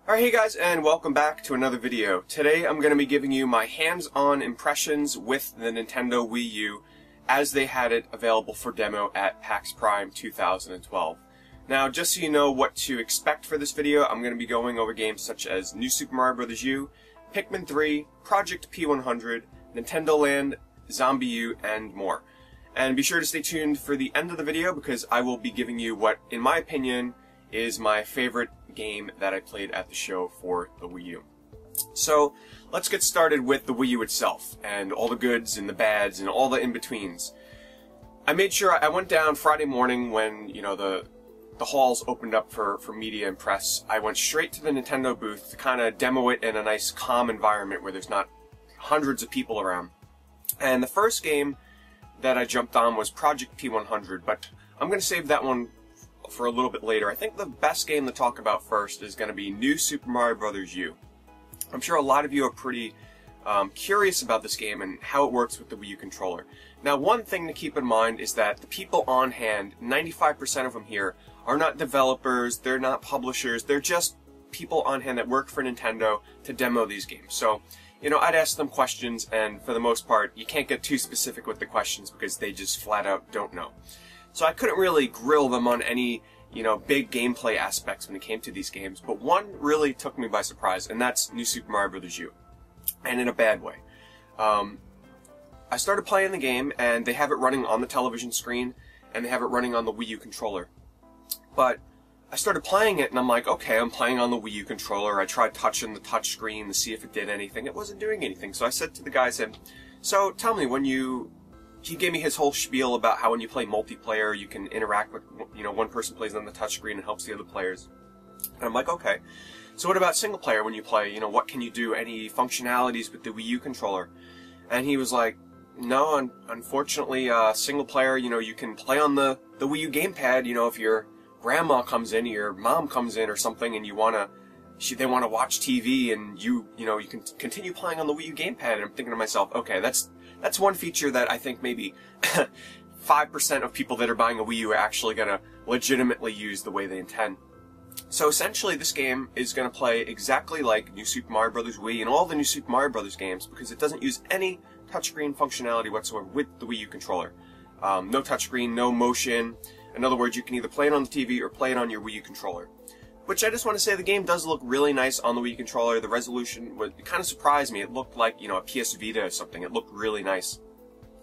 Alright, hey guys, and welcome back to another video. Today I'm going to be giving you my hands-on impressions with the Nintendo Wii U as they had it available for demo at PAX Prime 2012. Now, just so you know what to expect for this video, I'm going to be going over games such as New Super Mario Bros. U, Pikmin 3, Project P100, Nintendoland, ZombiU, and more. And be sure to stay tuned for the end of the video because I will be giving you what, in my opinion, is my favorite game that I played at the show for the Wii U. So, let's get started with the Wii U itself, and all the goods and the bads and all the in-betweens. I made sure I went down Friday morning when, you know, the halls opened up for media and press. I went straight to the Nintendo booth to kind of demo it in a nice calm environment where there's not hundreds of people around. And the first game that I jumped on was Project P100, but I'm going to save that one for a little bit later. I think the best game to talk about first is going to be New Super Mario Bros. U. I'm sure a lot of you are pretty curious about this game and how it works with the Wii U controller. Now, one thing to keep in mind is that the people on hand, 95% of them here, are not developers, they're not publishers, they're just people on hand that work for Nintendo to demo these games. So, you know, I'd ask them questions, and for the most part, you can't get too specific with the questions because they just flat out don't know. So I couldn't really grill them on any, you know, big gameplay aspects when it came to these games, but one really took me by surprise, and that's New Super Mario Bros. U. And in a bad way. I started playing the game, and they have it running on the television screen, and they have it running on the Wii U controller. But I started playing it, and I'm like, okay, I'm playing on the Wii U controller. I tried touching the touch screen to see if it did anything. It wasn't doing anything. So I said to the guy, I said, so tell me, he gave me his whole spiel about how when you play multiplayer, you can interact with, you know, one person plays on the touchscreen and helps the other players. And I'm like, okay. So what about single player when you play? You know, what can you do? Any functionalities with the Wii U controller? And he was like, no, unfortunately, single player, you know, you can play on the Wii U gamepad, you know, if your grandma comes in, your mom comes in or something, and they want to watch TV, and you know, you can continue playing on the Wii U gamepad. And I'm thinking to myself, okay, that's one feature that I think maybe 5% of people that are buying a Wii U are actually going to legitimately use the way they intend. So essentially, this game is going to play exactly like New Super Mario Bros. Wii and all the New Super Mario Bros. Games because it doesn't use any touchscreen functionality whatsoever with the Wii U controller. No touchscreen, no motion. In other words, you can either play it on the TV or play it on your Wii U controller. Which I just want to say, the game does look really nice on the Wii U controller. The resolution, it kind of surprised me. It looked like, you know, a PS Vita or something. It looked really nice.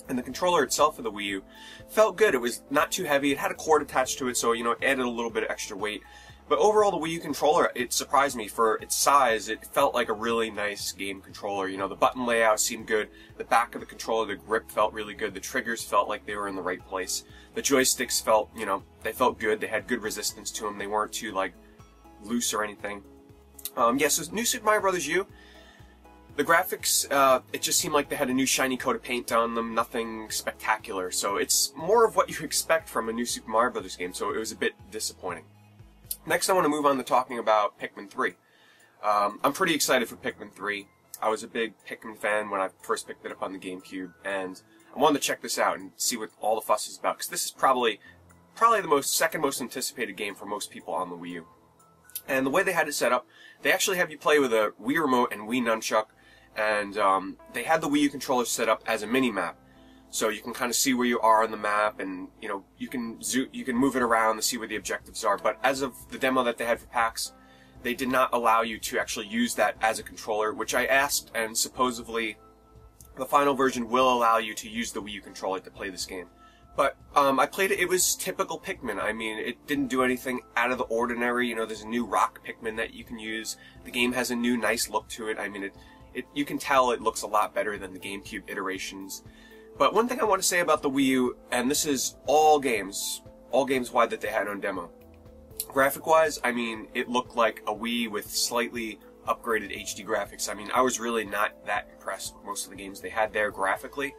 And the controller itself for the Wii U felt good. It was not too heavy. It had a cord attached to it, so, you know, it added a little bit of extra weight. But overall, the Wii U controller, it surprised me. For its size, it felt like a really nice game controller. You know, the button layout seemed good. The back of the controller, the grip felt really good. The triggers felt like they were in the right place. The joysticks felt, you know, they felt good. They had good resistance to them. They weren't too, like, loose or anything. Yeah, so New Super Mario Bros. U, the graphics, it just seemed like they had a new shiny coat of paint on them, nothing spectacular. So it's more of what you expect from a New Super Mario Bros. Game, so it was a bit disappointing. Next, I want to move on to talking about Pikmin 3. I'm pretty excited for Pikmin 3. I was a big Pikmin fan when I first picked it up on the GameCube, and I wanted to check this out and see what all the fuss is about, because this is probably the second most anticipated game for most people on the Wii U. And the way they had it set up, they actually have you play with a Wii Remote and Wii Nunchuck, and they had the Wii U controller set up as a mini-map. So you can kind of see where you are on the map, and, you know, you can move it around to see where the objectives are. But as of the demo that they had for PAX, they did not allow you to actually use that as a controller, which I asked, and supposedly the final version will allow you to use the Wii U controller to play this game. But I played it. It was typical Pikmin. I mean, it didn't do anything out of the ordinary. You know, there's a new rock Pikmin that you can use. The game has a new nice look to it. I mean, you can tell it looks a lot better than the GameCube iterations. But one thing I want to say about the Wii U, and this is all games wide that they had on demo. Graphic-wise, I mean, it looked like a Wii with slightly upgraded HD graphics. I mean, I was really not that impressed with most of the games they had there graphically.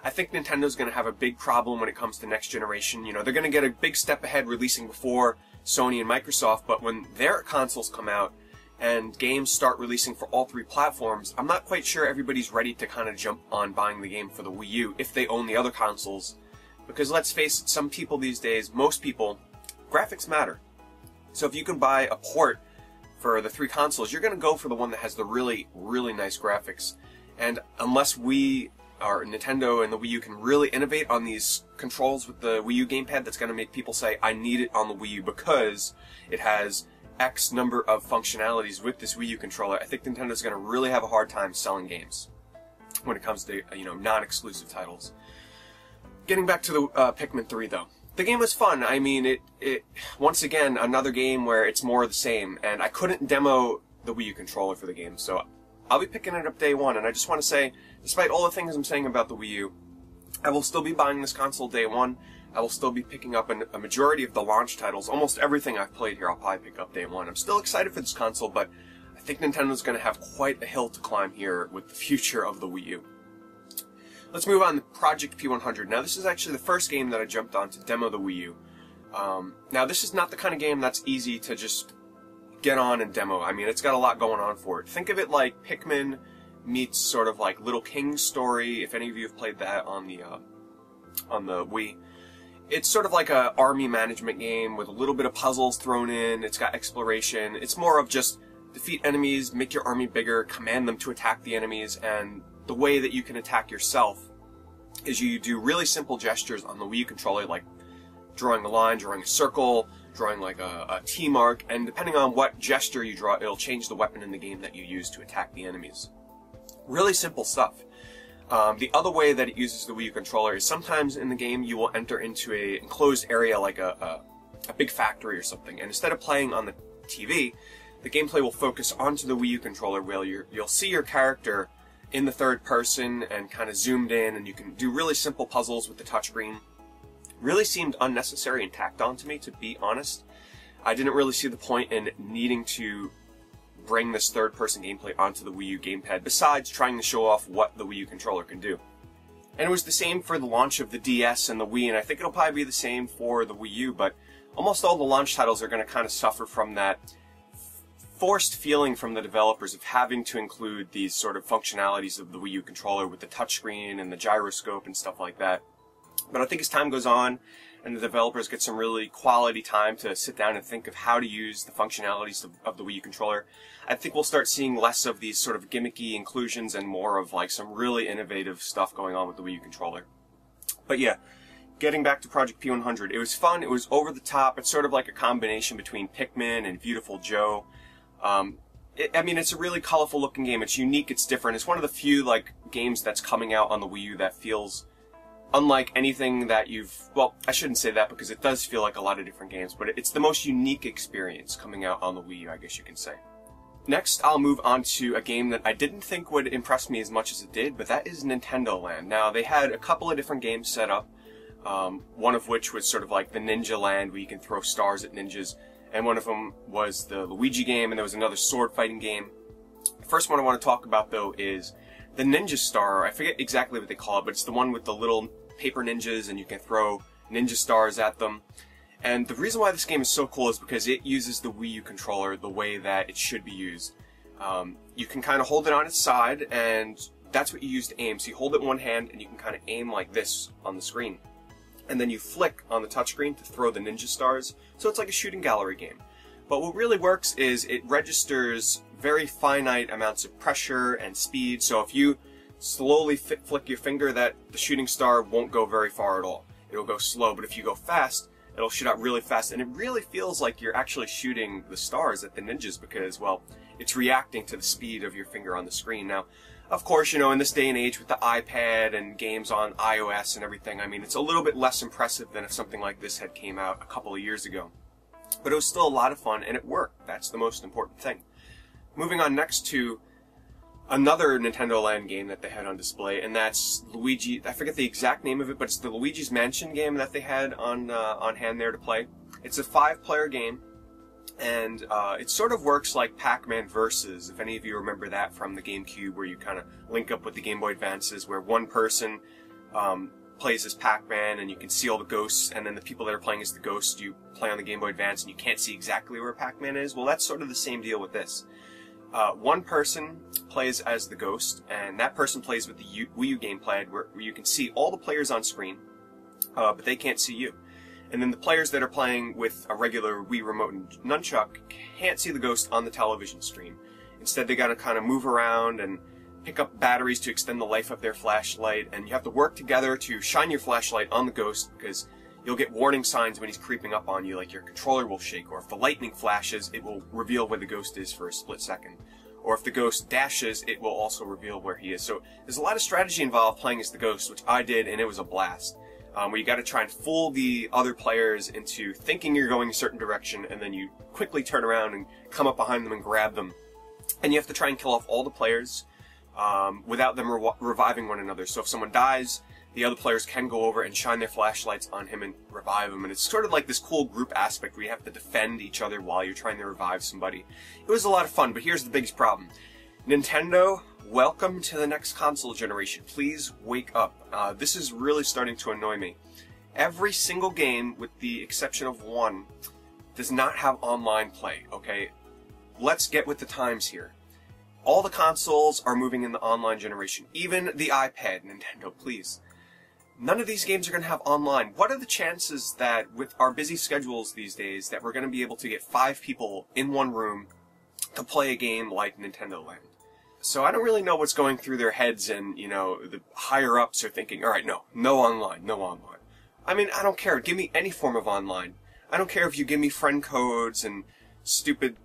I think Nintendo's going to have a big problem when it comes to next generation. You know, they're going to get a big step ahead releasing before Sony and Microsoft, but when their consoles come out and games start releasing for all three platforms, I'm not quite sure everybody's ready to kind of jump on buying the game for the Wii U if they own the other consoles. Because let's face it, some people these days, most people, graphics matter. So if you can buy a port for the 3 consoles, you're going to go for the one that has the really, really nice graphics. And unless we, or Nintendo and the Wii U, can really innovate on these controls with the Wii U gamepad, that's going to make people say, I need it on the Wii U because it has X number of functionalities with this Wii U controller. I think Nintendo's going to really have a hard time selling games when it comes to, non-exclusive titles. Getting back to the Pikmin 3, though. The game was fun. I mean, it once again, another game where it's more of the same, and I couldn't demo the Wii U controller for the game, so I'll be picking it up day one, and I just want to say, despite all the things I'm saying about the Wii U, I will still be buying this console day one. I will still be picking up a majority of the launch titles. Almost everything I've played here I'll probably pick up day one. I'm still excited for this console, but I think Nintendo's going to have quite a hill to climb here with the future of the Wii U. Let's move on to Project P100. Now, this is actually the first game that I jumped on to demo the Wii U. Now, this is not the kind of game that's easy to just get on and demo. I mean, it's got a lot going on for it. Think of it like Pikmin meets sort of like Little King's Story, if any of you have played that on the Wii. It's sort of like a army management game with a little bit of puzzles thrown in. It's got exploration. It's more of just defeat enemies, make your army bigger, command them to attack the enemies, and the way that you can attack yourself is you do really simple gestures on the Wii U controller, like drawing a line, drawing a circle, drawing like a T mark, and depending on what gesture you draw, it'll change the weapon in the game that you use to attack the enemies. Really simple stuff. The other way that it uses the Wii U controller is sometimes in the game you will enter into an enclosed area like a big factory or something, and instead of playing on the TV, the gameplay will focus onto the Wii U controller where you'll see your character in the third person and kind of zoomed in, and you can do really simple puzzles with the touchscreen. Really seemed unnecessary and tacked on to me, to be honest. I didn't really see the point in needing to bring this third-person gameplay onto the Wii U gamepad, besides trying to show off what the Wii U controller can do. And it was the same for the launch of the DS and the Wii, and I think it'll probably be the same for the Wii U, but almost all the launch titles are going to kind of suffer from that forced feeling from the developers of having to include these sort of functionalities of the Wii U controller with the touchscreen and the gyroscope and stuff like that. But I think as time goes on and the developers get some really quality time to sit down and think of how to use the functionalities of the Wii U controller, I think we'll start seeing less of these sort of gimmicky inclusions and more of like some really innovative stuff going on with the Wii U controller. But yeah, getting back to Project P100, it was fun, it was over the top, it's sort of like a combination between Pikmin and Beautiful Joe. I mean, it's a really colorful looking game. It's unique, it's different. It's one of the few, like, games that's coming out on the Wii U that feels unlike anything that well, I shouldn't say that because it does feel like a lot of different games, but it's the most unique experience coming out on the Wii U, I guess you can say. Next, I'll move on to a game that I didn't think would impress me as much as it did, but that is Nintendoland. Now, they had a couple of different games set up, one of which was sort of like the Ninja Land, where you can throw stars at ninjas. And one of them was the Luigi game, and there was another sword fighting game. The first one I want to talk about, though, is the Ninja Star. I forget exactly what they call it, but it's the one with the little paper ninjas, and you can throw ninja stars at them. And the reason why this game is so cool is because it uses the Wii U controller the way that it should be used. You can kind of hold it on its side, and that's what you use to aim. So you hold it in one hand, and you can kind of aim like this on the screen. And then you flick on the touchscreen to throw the ninja stars, so it's like a shooting gallery game. But what really works is it registers very finite amounts of pressure and speed, so if you slowly flick your finger, the shooting star won't go very far at all. It'll go slow, but if you go fast, it'll shoot out really fast, and it really feels like you're actually shooting the stars at the ninjas because, well, it's reacting to the speed of your finger on the screen. Now, of course, in this day and age with the iPad and games on iOS and everything, I mean, it's a little bit less impressive than if something like this had came out a couple of years ago. But it was still a lot of fun, and it worked. That's the most important thing. Moving on next to another Nintendoland game that they had on display, and that's Luigi. I forget the exact name of it, but it's the Luigi's Mansion game that they had on hand there to play. It's a 5-player game. And it sort of works like Pac-Man Versus, if any of you remember that from the GameCube, where you kind of link up with the Game Boy Advances, where one person plays as Pac-Man and you can see all the ghosts, and then the people that are playing as the ghosts, you play on the Game Boy Advance and you can't see exactly where Pac-Man is. Well, that's sort of the same deal with this. One person plays as the ghost, and that person plays with the Wii U gamepad, where you can see all the players on screen, but they can't see you. And then the players that are playing with a regular Wii remote and nunchuck can't see the ghost on the television screen. Instead, they gotta kind of move around and pick up batteries to extend the life of their flashlight, and you have to work together to shine your flashlight on the ghost, because you'll get warning signs when he's creeping up on you, like your controller will shake, or if the lightning flashes, it will reveal where the ghost is for a split second. Or if the ghost dashes, it will also reveal where he is. So there's a lot of strategy involved playing as the ghost, which I did, and it was a blast. Where you gotta try and fool the other players into thinking you're going a certain direction, and then you quickly turn around and come up behind them and grab them. And you have to try and kill off all the players without them reviving one another. So if someone dies, the other players can go over and shine their flashlights on him and revive him. And it's sort of like this cool group aspect where you have to defend each other while you're trying to revive somebody. It was a lot of fun, but here's the biggest problem. Nintendo, welcome to the next console generation. Please wake up. This is really starting to annoy me. Every single game, with the exception of one, does not have online play, okay? Let's get with the times here. All the consoles are moving in the online generation. Even the iPad, Nintendo, please. None of these games are going to have online. What are the chances that, with our busy schedules these days, that we're going to be able to get 5 people in one room to play a game like Nintendoland? So I don't really know what's going through their heads, and, you know, the higher-ups are thinking, alright, no online, no online. I mean, I don't care. Give me any form of online. I don't care if you give me friend codes and stupid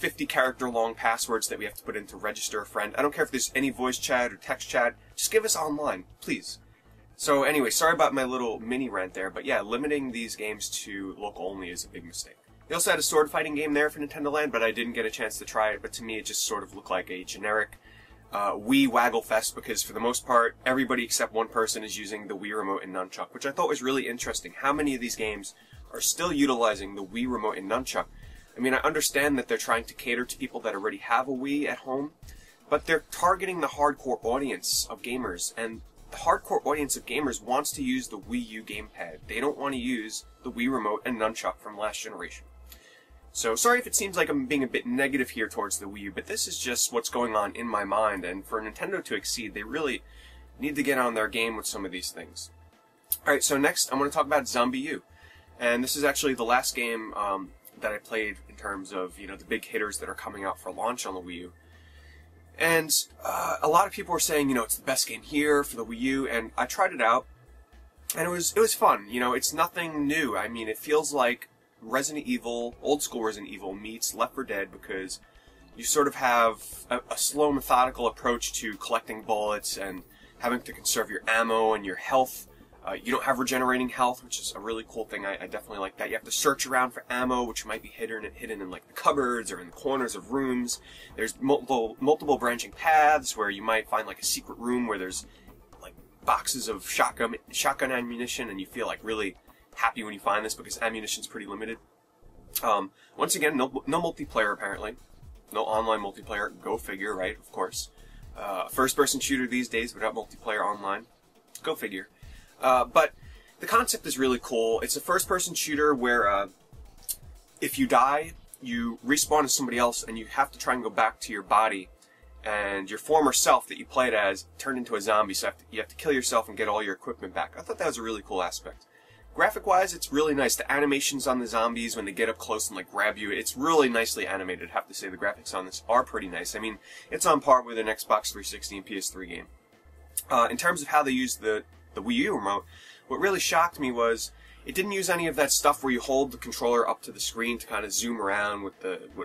50-character long passwords that we have to put in to register a friend. I don't care if there's any voice chat or text chat. Just give us online, please. So anyway, sorry about my little mini rant there, but yeah, limiting these games to local only is a big mistake. They also had a sword fighting game there for Nintendoland, but I didn't get a chance to try it, but to me it just sort of looked like a generic Wii waggle fest, because for the most part, everybody except one person is using the Wii remote and nunchuck, which I thought was really interesting. How many of these games are still utilizing the Wii remote and nunchuck? I mean, I understand that they're trying to cater to people that already have a Wii at home, but they're targeting the hardcore audience of gamers, and the hardcore audience of gamers wants to use the Wii U gamepad. They don't want to use the Wii remote and nunchuck from last generation. So, sorry if it seems like I'm being a bit negative here towards the Wii U, but this is just what's going on in my mind, and for Nintendo to exceed, they really need to get on their game with some of these things. Alright, so next I'm going to talk about ZombiU. And this is actually the last game that I played in terms of, you know, the big hitters that are coming out for launch on the Wii U. And a lot of people were saying, you know, it's the best game here for the Wii U, and I tried it out, and it was fun. You know, it's nothing new. I mean, it feels like Resident Evil, old school Resident Evil meets Left 4 Dead, because you sort of have a slow, methodical approach to collecting bullets and having to conserve your ammo and your health. You don't have regenerating health, which is a really cool thing. I definitely like that. You have to search around for ammo, which might be hidden in like the cupboards or in the corners of rooms. There's multiple branching paths where you might find like a secret room where there's like boxes of shotgun ammunition, and you feel like really happy when you find this because ammunition's pretty limited. Once again, no multiplayer apparently. No online multiplayer. Go figure, right? Of course. First-person shooter these days without multiplayer online. Go figure. But the concept is really cool. It's a first-person shooter where if you die, you respawn as somebody else, and you have to try and go back to your body. And your former self that you played as turned into a zombie, so you have to kill yourself and get all your equipment back. I thought that was a really cool aspect. Graphic-wise, it's really nice. The animations on the zombies when they get up close and like grab you, it's really nicely animated. I have to say the graphics on this are pretty nice. I mean, it's on par with an Xbox 360 and PS3 game. In terms of how they use the Wii U remote, what really shocked me was it didn't use any of that stuff where you hold the controller up to the screen to kind of zoom around with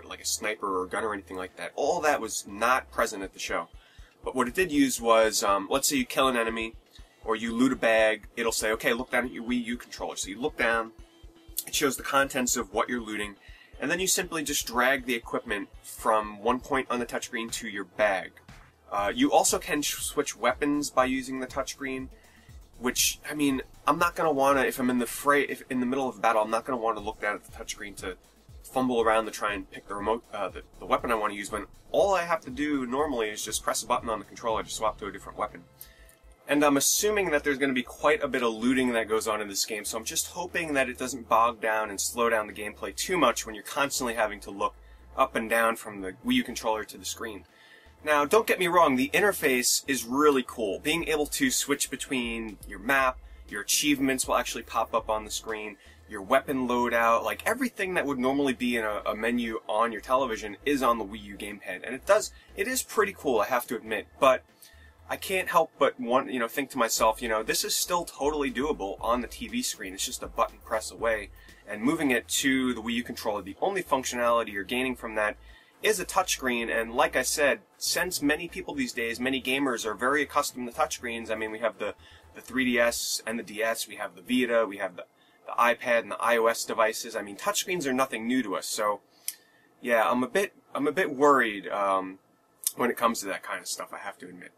like a sniper or a gun or anything like that. All that was not present at the show. But what it did use was, let's say you kill an enemy, or you loot a bag, it'll say, okay, look down at your Wii U controller. So you look down, it shows the contents of what you're looting, and then you simply just drag the equipment from one point on the touchscreen to your bag. You also can switch weapons by using the touchscreen, which, I mean, I'm not going to want to, if I'm in the middle of a battle, I'm not going to want to look down at the touchscreen to fumble around to try and pick the remote, the weapon I want to use, when all I have to do normally is just press a button on the controller to swap to a different weapon. And I'm assuming that there's going to be quite a bit of looting that goes on in this game, so I'm just hoping that it doesn't bog down and slow down the gameplay too much when you're constantly having to look up and down from the Wii U controller to the screen. Now, don't get me wrong, the interface is really cool. Being able to switch between your map, your achievements will actually pop up on the screen, your weapon loadout, like everything that would normally be in a menu on your television is on the Wii U gamepad. And it is pretty cool, I have to admit, but I can't help but think to myself, this is still totally doable on the TV screen. It's just a button press away. And moving it to the Wii U controller, the only functionality you're gaining from that is a touchscreen. And like I said, since many people these days, many gamers are very accustomed to touchscreens. I mean, we have the 3DS and the DS, we have the Vita, we have the iPad and the iOS devices. I mean, touchscreens are nothing new to us. So, yeah, I'm a bit worried when it comes to that kind of stuff, I have to admit.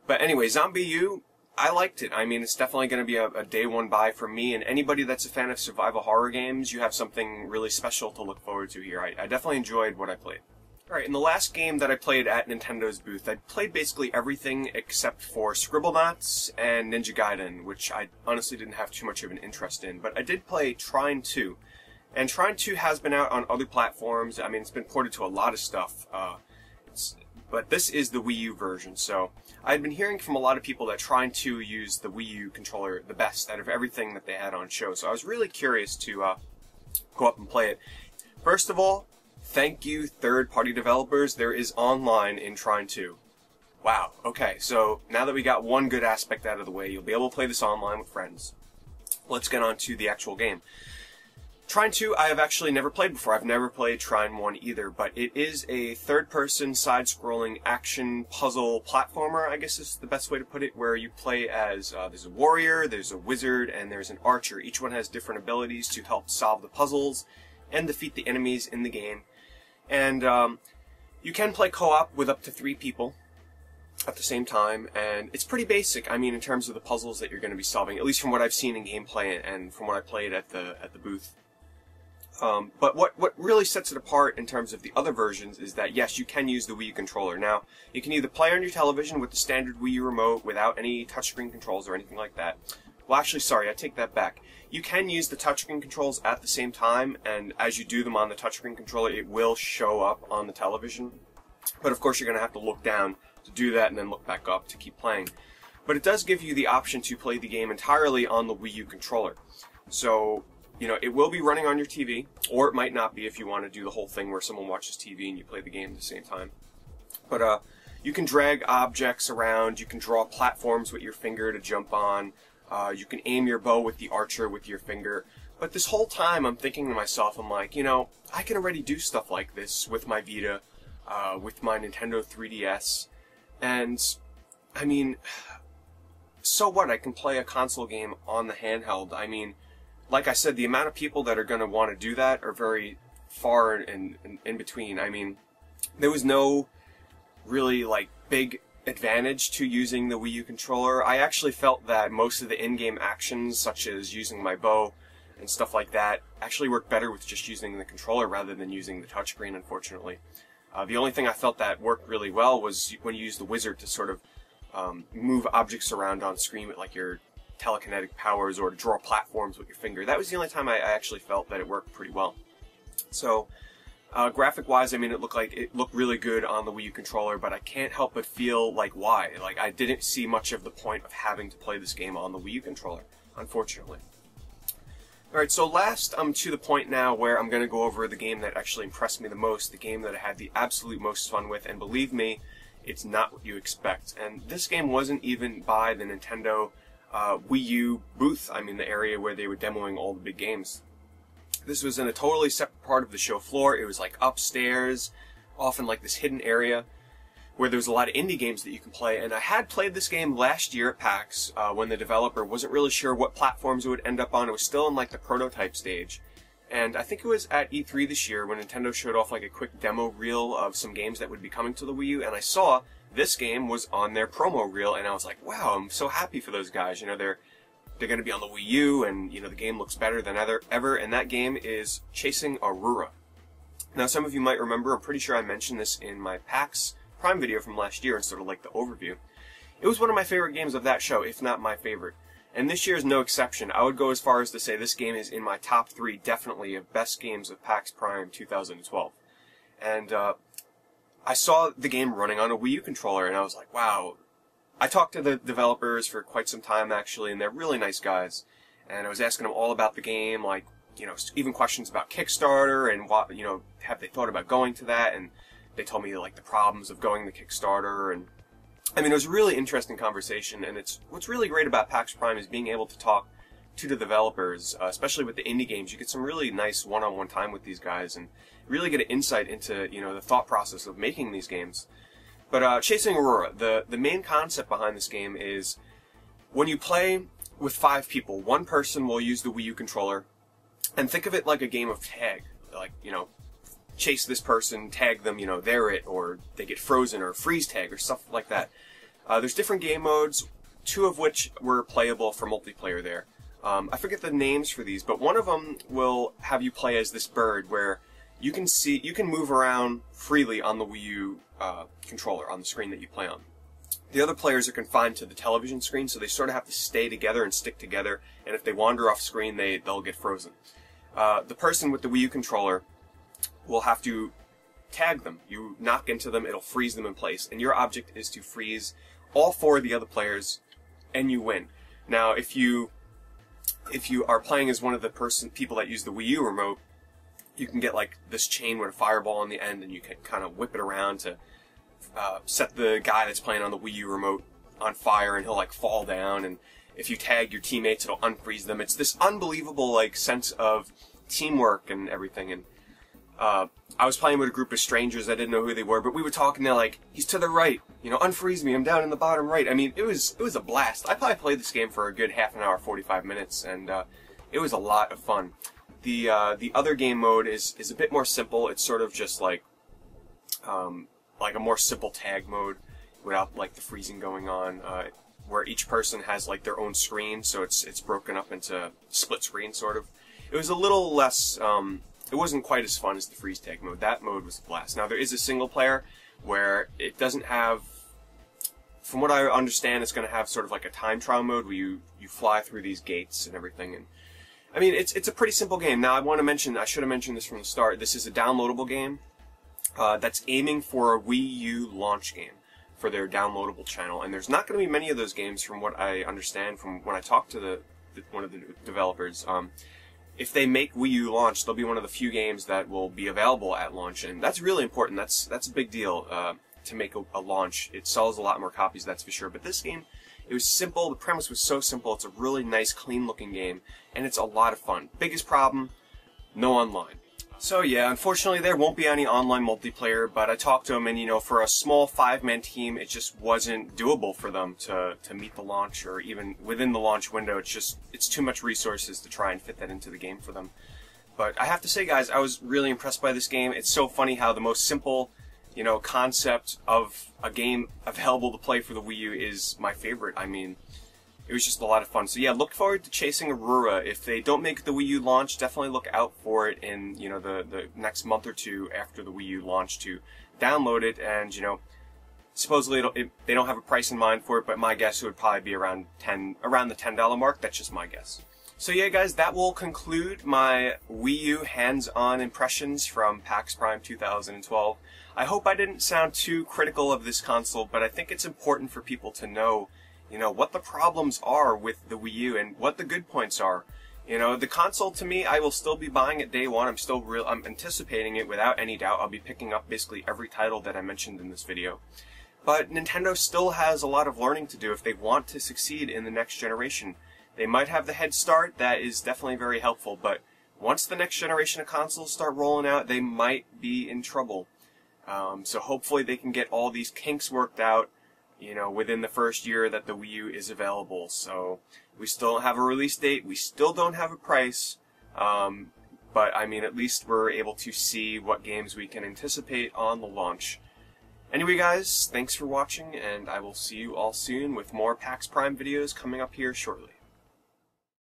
But anyway, ZombiU, I liked it. I mean, it's definitely going to be a day one buy for me, and anybody that's a fan of survival horror games, you have something really special to look forward to here. I definitely enjoyed what I played. Alright, in the last game that I played at Nintendo's booth, I played basically everything except for Scribblenauts and Ninja Gaiden, which I honestly didn't have too much of an interest in. But I did play Trine 2. And Trine 2 has been out on other platforms. I mean, it's been ported to a lot of stuff. But this is the Wii U version, so I had been hearing from a lot of people that Trine 2 used the Wii U controller the best out of everything that they had on show. So I was really curious to go up and play it. First of all, thank you, third-party developers. There is online in Trine 2. Wow, okay, so now that we got one good aspect out of the way, you'll be able to play this online with friends. Let's get on to the actual game. Trine 2 I have actually never played before. I've never played Trine 1 either, but it is a third-person, side-scrolling action puzzle platformer, I guess is the best way to put it, where you play as, there's a warrior, there's a wizard, and there's an archer. Each one has different abilities to help solve the puzzles and defeat the enemies in the game. And you can play co-op with up to 3 people at the same time, and it's pretty basic, I mean, in terms of the puzzles that you're going to be solving, at least from what I've seen in gameplay and from what I played at the booth. But what really sets it apart in terms of the other versions is that, yes, you can use the Wii U controller. Now, you can either play on your television with the standard Wii U remote without any touchscreen controls or anything like that. Well, actually, sorry, I take that back. You can use the touchscreen controls at the same time, and as you do them on the touchscreen controller, it will show up on the television. But of course, you're going to have to look down to do that and then look back up to keep playing. But it does give you the option to play the game entirely on the Wii U controller. So, it will be running on your TV, or it might not be if you want to do the whole thing where someone watches TV and you play the game at the same time. But you can drag objects around, you can draw platforms with your finger to jump on, you can aim your bow with the archer with your finger. But this whole time I'm thinking to myself, I'm like, I can already do stuff like this with my Vita, with my Nintendo 3DS, and, I mean, so what? I can play a console game on the handheld. I mean, like I said, the amount of people that are going to want to do that are very far in between. I mean, there was no really, big advantage to using the Wii U controller. I actually felt that most of the in-game actions, such as using my bow and stuff like that, actually worked better with just using the controller rather than using the touchscreen, unfortunately. The only thing I felt that worked really well was when you use the wizard to sort of move objects around on screen with, your telekinetic powers, or to draw platforms with your finger. That was the only time I actually felt that it worked pretty well. So, graphic-wise, I mean, it looked really good on the Wii U controller, but I can't help but feel why? I didn't see much of the point of having to play this game on the Wii U controller, unfortunately. Alright, so last, I'm to the point now where I'm going to go over the game that actually impressed me the most, the game that I had the absolute most fun with, and believe me, it's not what you expect. And this game wasn't even by the Nintendo Wii U booth, I mean the area where they were demoing all the big games. This was in a totally separate part of the show floor. It was upstairs, often this hidden area, where there was a lot of indie games that you can play. And I had played this game last year at PAX, when the developer wasn't really sure what platforms it would end up on. It was still in the prototype stage. And I think it was at E3 this year when Nintendo showed off a quick demo reel of some games that would be coming to the Wii U, and I saw this game was on their promo reel, and I was like, wow, I'm so happy for those guys. They're going to be on the Wii U, and, the game looks better than ever, and that game is Chasing Aurora. Now, some of you might remember, I'm pretty sure I mentioned this in my PAX Prime video from last year, and sort of the overview. It was one of my favorite games of that show, if not my favorite. And this year is no exception. I would go as far as to say this game is in my top 3, definitely, of best games of PAX Prime 2012. And, I saw the game running on a Wii U controller, and I was like, wow. I talked to the developers for quite some time, actually, and they're really nice guys. And I was asking them all about the game, you know, even questions about Kickstarter and what, you know, have they thought about going to that, and they told me like the problems of going to Kickstarter, and I mean, it was a really interesting conversation, and what's really great about PAX Prime is being able to talk to the developers, especially with the indie games. You get some really nice one-on-one time with these guys, and really get an insight into, you know, the thought process of making these games. But Chasing Aurora, the main concept behind this game is when you play with 5 people, one person will use the Wii U controller, and think of it like a game of tag. Like, you know, chase this person, tag them, you know, they're it, or they get frozen, or freeze tag, or stuff like that. There's different game modes, 2 of which were playable for multiplayer there. I forget the names for these, but one of them will have you play as this bird, where you can move around freely on the Wii U controller on the screen that you play on. The other players are confined to the television screen, so they sort of have to stay together and stick together, and if they wander off screen, they'll get frozen. The person with the Wii U controller will have to tag them. You knock into them, it'll freeze them in place, and your object is to freeze all 4 of the other players, and you win. Now, if you are playing as one of the people that use the Wii U remote, you can get like this chain with a fireball on the end, and you can kind of whip it around to set the guy that's playing on the Wii U remote on fire, and he'll like fall down, and if you tag your teammates, it'll unfreeze them. It's this unbelievable like sense of teamwork and everything. And I was playing with a group of strangers. I didn't know who they were, but we were talking. They're like, "He's to the right, you know, unfreeze me. I'm down in the bottom right." I mean, it was a blast. I probably played this game for a good half an hour, 45 minutes, and it was a lot of fun. The other game mode is a bit more simple. It's sort of just like a more simple tag mode without like the freezing going on, where each person has like their own screen, so it's broken up into split screen sort of. It was a little less. It wasn't quite as fun as the freeze tag mode. That mode was a blast. Now there is a single player where it doesn't have. From what I understand, it's going to have sort of like a time trial mode where you fly through these gates and everything. And I mean, it's a pretty simple game. Now I should have mentioned this from the start. This is a downloadable game that's aiming for a Wii U launch game for their downloadable channel. And there's not going to be many of those games, from what I understand from when I talked to one of the developers. If they make Wii U launch, they'll be one of the few games that will be available at launch, and that's really important. That's a big deal to make a launch. It sells a lot more copies, that's for sure. But this game, it was simple. The premise was so simple. It's a really nice, clean-looking game, and it's a lot of fun. Biggest problem, no online. So yeah, unfortunately there won't be any online multiplayer, but I talked to them, and you know, for a small 5-man team, it just wasn't doable for them to meet the launch, or even within the launch window. It's too much resources to try and fit that into the game for them. But I have to say, guys, I was really impressed by this game. It's so funny how the most simple, you know, concept of a game available to play for the Wii U is my favorite. I mean, it was just a lot of fun. So yeah, look forward to Chasing Aurora. If they don't make the Wii U launch, definitely look out for it in, you know, the next month or two after the Wii U launch to download it. And, you know, supposedly they don't have a price in mind for it, but my guess it would probably be around the $10 mark. That's just my guess. So yeah, guys, that will conclude my Wii U hands-on impressions from PAX Prime 2012. I hope I didn't sound too critical of this console, but I think it's important for people to know, you know, what the problems are with the Wii U and what the good points are. You know, the console, to me, I will still be buying it day one. I'm anticipating it without any doubt. I'll be picking up basically every title that I mentioned in this video. But Nintendo still has a lot of learning to do if they want to succeed in the next generation. They might have the head start. That is definitely very helpful. But once the next generation of consoles start rolling out, they might be in trouble. So hopefully they can get all these kinks worked out, you know, within the first year that the Wii U is available. So we still don't have a release date. We still don't have a price. But I mean, at least we're able to see what games we can anticipate on the launch. Anyway, guys, thanks for watching, and I will see you all soon with more PAX Prime videos coming up here shortly.